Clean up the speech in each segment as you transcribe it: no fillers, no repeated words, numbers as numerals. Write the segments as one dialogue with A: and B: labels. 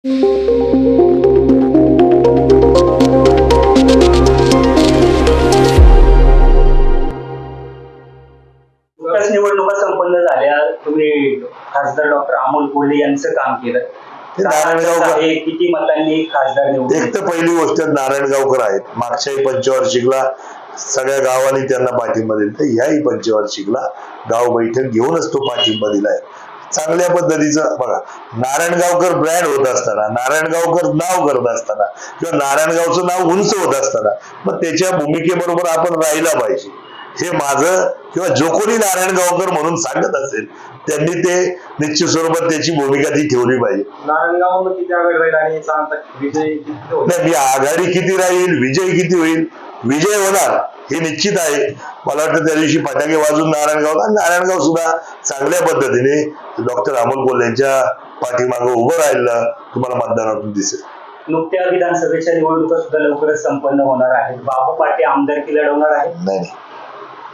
A: नुकत्याच निवडणुका संपन्न झाल्या. तुम्ही खासदार डॉक्टर अमोल कोल्हे यांचं काम केलं.
B: नारायणगावकर
A: किती मतांनी खासदार निवडून?
B: एक तर पहिली गोष्ट नारायणगावकर आहेत. मागच्याही पंचवार्षिकला सगळ्या गावांनी त्यांना पाठिंबा दिला, तर ह्याही पंचवार्षिकला गाव बैठक घेऊनच तो पाठिंबा दिलाय. चांगल्या पद्धतीचं बघा, नारायणगावकर ब्रँड होत असताना, नारायणगावकर नाव करत असताना किंवा नारायणगावचं नाव उंच होत असताना मग त्याच्या भूमिकेबरोबर आपण राहिला पाहिजे. हे माझं किंवा जो कोणी नारायणगावकर म्हणून सांगत असेल त्यांनी ते निश्चित स्वरूपात त्याची भूमिका ती ठेवली पाहिजे.
A: नारायणगाव किती आघाडी राहील आणि विजय
B: नाही, मी आघाडी किती राहील, विजय किती होईल, विजय होणार हे निश्चित आहे. मला वाटतं त्या दिवशी फटाके वाजून नारायणगाव सुद्धा चांगल्या पद्धतीने डॉक्टर अमोल कोल्हेंच्या पाठीमागे उभं राहिलं तुम्हाला मतदानातून दिसेल.
A: नुकत्या विधानसभेच्या निवडणुका सुद्धा लवकरच संपन्न होणार आहेत. बाबू पाटे आमदारकी लढवणार आहेत?
B: नाही,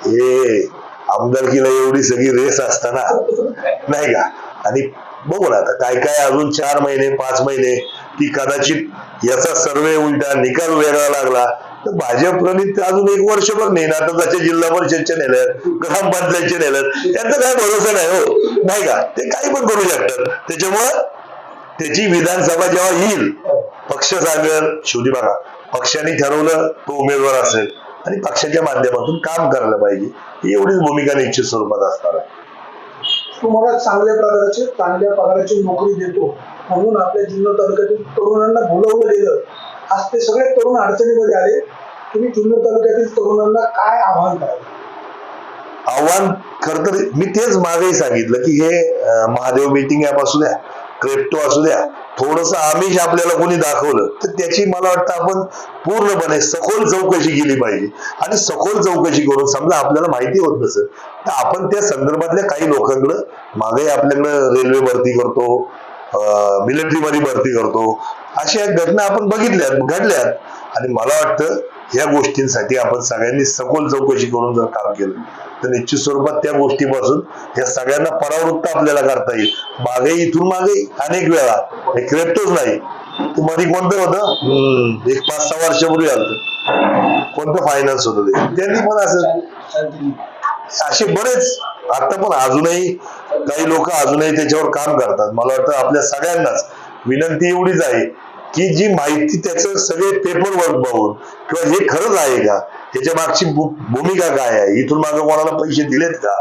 B: हे आमदारकीला एवढी सगळी रेस असताना नाही का. आणि बघू ना आता काय काय अजून 4 महिने 5 महिने की कदाचित याचा सर्वे उलटा निकाल वेगळा लागला तर भाजप प्रणित अजून 1 वर्ष पण नाही ना. आता त्याचे जिल्हा परिषदचे नेल्यात, ग्रामपंचायतचे नेल्यात, त्यांचा काय भरोसा नाही हो, नाही का. ते काही पण करू शकतात. त्याच्यामुळं त्याची विधानसभा जेव्हा येईल पक्ष सांगेल, शेवटी बघा पक्षाने ठरवलं तो उमेदवार असेल आणि पक्षाच्या माध्यमातून काम करायला पाहिजे, ही एवढीच भूमिका निश्चित स्वरूपात असणार आहे.
C: तुम्हाला चांगल्या पगाराची नोकरी देतो म्हणून आपल्या जुन्नर तालुक्यातील तरुणांना बोलावलं गेलं. आज ते सगळे तरुण अडचणीमध्ये आले. तुम्ही जुन्नर तालुक्यातील तरुणांना काय आव्हान कराल?
B: आव्हान खर तर मी तेच मागेही सांगितलं की हे महादेव मीटिंग ऍप असू द्या, क्रिप्टो असू द्या, थोडस आमिष आपल्याला कोणी दाखवलं तर त्याची मला वाटतं आपण पूर्णपणे सखोल चौकशी केली पाहिजे. आणि सखोल चौकशी करून समजा आपल्याला माहिती होत नसेल तर आपण त्या संदर्भातल्या काही लोकांकडे मागे आपल्याकडे रेल्वे भरती करतो, मिलिटरी मध्ये भरती करतो, अशा घटना आपण घडल्यात. आणि मला वाटतं या गोष्टींसाठी आपण सगळ्यांनी सखोल चौकशी करून जर काम केलं तर निश्चित स्वरूपात त्या गोष्टीपासून या सगळ्यांना परावृत्त आपल्याला करता येईल. इथून मागे अनेक वेळा हे क्रिप्टोच नाही, ते मध्ये कोणतं होतं, 5-6 वर्षापूर्वी आलं कोणतं फायनान्स होतं ते, त्यांनी पण असं असे बरेच आता पण अजूनही काही लोक अजूनही त्याच्यावर काम करतात. मला वाटतं आपल्या सगळ्यांनाच विनंती एवढीच आहे की जी माहिती त्याचं सगळे पेपर वर्क बघून किंवा हे खरंच आहे का, त्याच्या मागची भूमिका काय आहे, इथून मागे कोणाला पैसे दिलेत का,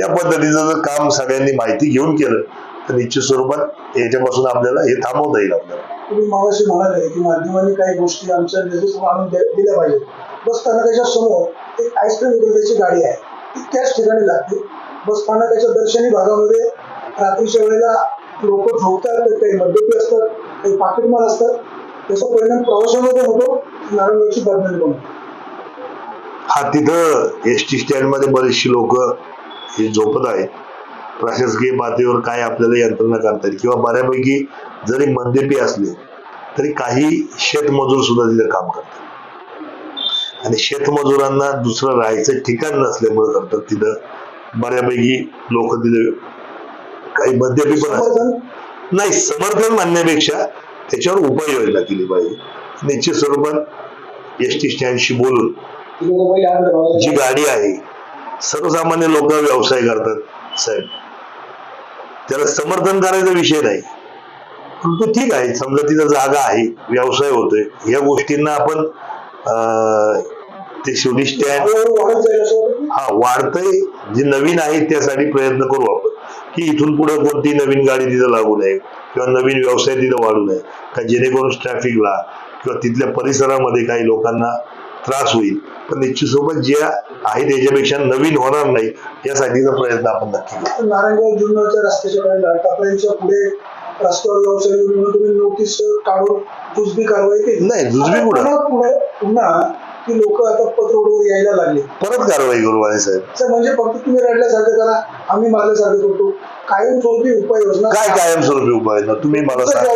B: या पद्धतीचं जर काम सगळ्यांनी माहिती घेऊन केलं तर निश्चित स्वरूपात याच्यापासून आपल्याला हे थांबवता येईल. आपल्याला
C: तुम्ही मागाशी म्हणाले की माध्यमांनी काही गोष्टी आमच्या निर्देशात आणून दिल्या पाहिजेत. बस स्थानकाच्या समोर एक आईस्क्रीम विक्रेत्याची गाडी आहे, ती त्याच ठिकाणी लागते. बस स्थानकाच्या दर्शनी भागामध्ये रात्रीच्या वेळेला लोक झोपतात, काही मद्यपी असतात, काही पाकिटमाल असतात. त्याचा परिणाम प्रवाशांमध्ये होतो, नारायणगावची बदनामी पण.
B: हा, तिथं एसटी स्टँड मध्ये बरेचशी लोक हे झोपत आहेत. प्रशासकीय पातळीवर काय आपल्याला यंत्रणा करता येईल किंवा बऱ्यापैकी जरी मद्यपी असले तरी काही शेतमजूर सुद्धा तिथे काम करतात. आणि शेतमजुरांना दुसरं राहायचं ठिकाण नसल्यामुळे करतात तिथं बऱ्यापैकी लोक तिथे काही मद्यपी पण असतात. नाही, समर्थन म्हणण्यापेक्षा त्याच्यावर उपाययोजना केली पाहिजे. निश्चित स्वरूपात एसटी स्टँडशी बोलून जी गाडी आहे, सर्वसामान्य लोक व्यवसाय करतात साहेब, त्याला समर्थन करायचा विषय नाही. परंतु ठीक आहे, समजा तिथं जागा आहे, व्यवसाय होतोय, या गोष्टींना आपण ते शेवटी स्टँड वाढतंय, जे नवीन आहे त्यासाठी प्रयत्न करू आपण की इथून पुढे कोणती नवीन गाडी तिथं लागू नये किंवा नवीन व्यवसाय तिथं वाढू नये का, जेणेकरून ट्रॅफिकला किंवा तिथल्या परिसरामध्ये काही लोकांना त्रास होईल. पण निश्चित सोबत जे आहे त्याच्यापेक्षा नवीन होणार नाही यासाठीचा प्रयत्न आपण नक्की करू.
C: नारायणगाव जुन्नरच्या रस्त्याच्या टाकळीच्या पुढे रस्त्यावर व्यवसाय तुम्ही नोटीस काढून जुजबी कारवाई केली.
B: नाही, जुजबी
C: पुन्हा की लोक आता पत्ररोडवर यायला लागले,
B: परत कारवाई करू वाणी साहेब.
C: म्हणजे फक्त तुम्ही रडल्यासारखं करा, आम्ही मारल्यासारखं करतो. कायमस्वरूपी उपाययोजना
B: काय कायमस्वरूपी उपाययोजना तुम्ही मला सांगा.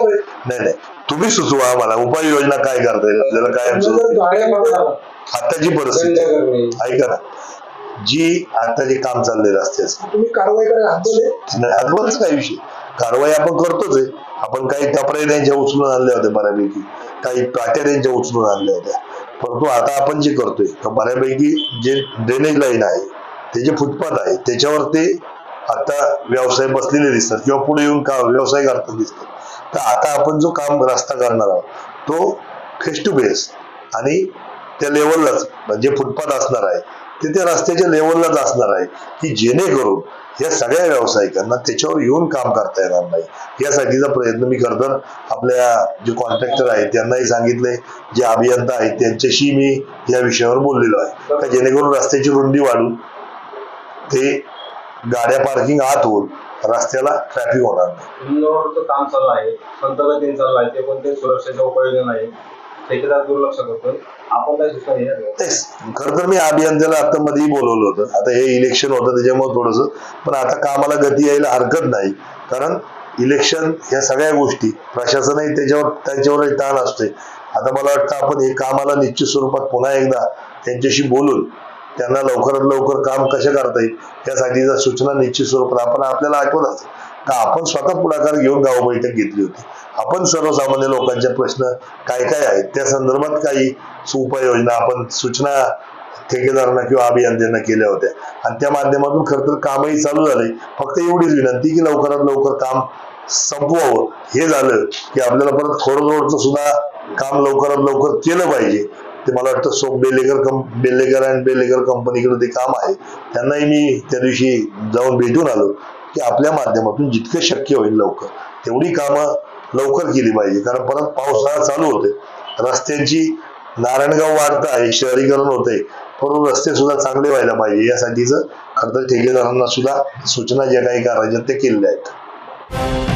B: नाही, तुम्ही सुचवा मला उपाययोजना काय करता येईल आपल्याला कायमस्वरूपी. आताची परिस्थिती ऐका ना, जी आता जे काम चाललंय रस्त्याचं,
C: तुम्ही कारवाई करा,
B: हातबलच काय विषय कारवाई आपण करतोच आहे. आपण काही टपऱ्या त्यांच्या उचलून आणल्या होत्या बऱ्यापैकी, काही पाट्या त्यांच्या उचलून आणल्या होत्या. परंतु आता आपण जे करतोय तर बऱ्यापैकी जे ड्रेनेज लाईन आहे, ते जे फुटपाथ आहे, त्याच्यावर ते आता व्यवसाय बसलेले दिसतात किंवा पुढे येऊन व्यवसाय करताना दिसतात. तर आता आपण जो काम रस्ता करणार आहोत तो फेस टू फेस आणि त्या लेवललाच, म्हणजे फुटपाथ असणार आहे ते त्या रस्त्याच्या लेवललाच असणार आहे, की जेणेकरून या सगळ्या व्यावसायिकांना त्याच्यावर येऊन काम करता येणार नाही. यासाठीचा प्रयत्न मी करतो. आपल्या जे कॉन्ट्रॅक्टर आहेत त्यांनाही सांगितलंय, जे अभियंता आहेत त्यांच्याशी मी या विषयावर बोललेलो आहे, का जेणेकरून रस्त्याची रुंदी वाढून ते गाड्या पार्किंग आत होऊन रस्त्याला ट्रॅफिक होणार नाही.
D: इंदोरचं काम चालू आहे, संतगतीने चालू आहे, ते कोणते सुरक्षेच्या उपाययोजना नाही, ठेकेदार दुर्लक्ष करतोय. आपण काय सूचना
B: तेच खरं तर मी अभियंत्याला आता मध्येही बोलवलं होतं. आता हे इलेक्शन होतं त्याच्यामुळे थोडस, पण आता कामाला गती यायला हरकत नाही, कारण इलेक्शन ह्या सगळ्या गोष्टी प्रशासनही त्यांच्यावरही ताण असतोय. आता मला वाटतं आपण हे कामाला निश्चित स्वरूपात पुन्हा एकदा त्यांच्याशी बोलून त्यांना लवकरात लवकर काम कसे करता येईल यासाठीच्या सूचना निश्चित स्वरूपात आपण, आपल्याला आठवत असेल का आपण स्वतः पुढाकार घेऊन गाव बैठक घेतली होती. आपण सर्वसामान्य लोकांचे प्रश्न काय काय आहेत त्या संदर्भात काही उपाययोजना आपण सूचना ठेकेदारांना किंवा अभियंत्यांना केल्या होत्या आणि त्या माध्यमातून खरं तर कामही चालू झाले. फक्त एवढीच विनंती की लवकरात लवकर काम संपवावं. हे झालं की आपल्याला परत खोडदोडचं सुद्धा काम लवकरात लवकर केलं पाहिजे. ते मला वाटतं सोप बेल्लेकर कंपनीकडे ते काम आहे. त्यांनाही मी त्या दिवशी जाऊन भेटून आलो की आपल्या माध्यमातून जितकं शक्य होईल लवकर तेवढी कामं लवकर केली पाहिजे, कारण परत पावसाळा चालू होते, रस्त्यांची नारायणगाव वाढत आहे, शहरीकरण होते, परंतु रस्ते सुद्धा चांगले व्हायला पाहिजे. यासाठीच खरं तर ठेकेदारांना सुद्धा सूचना ज्या काही करायच्या त्या केलेल्या आहेत.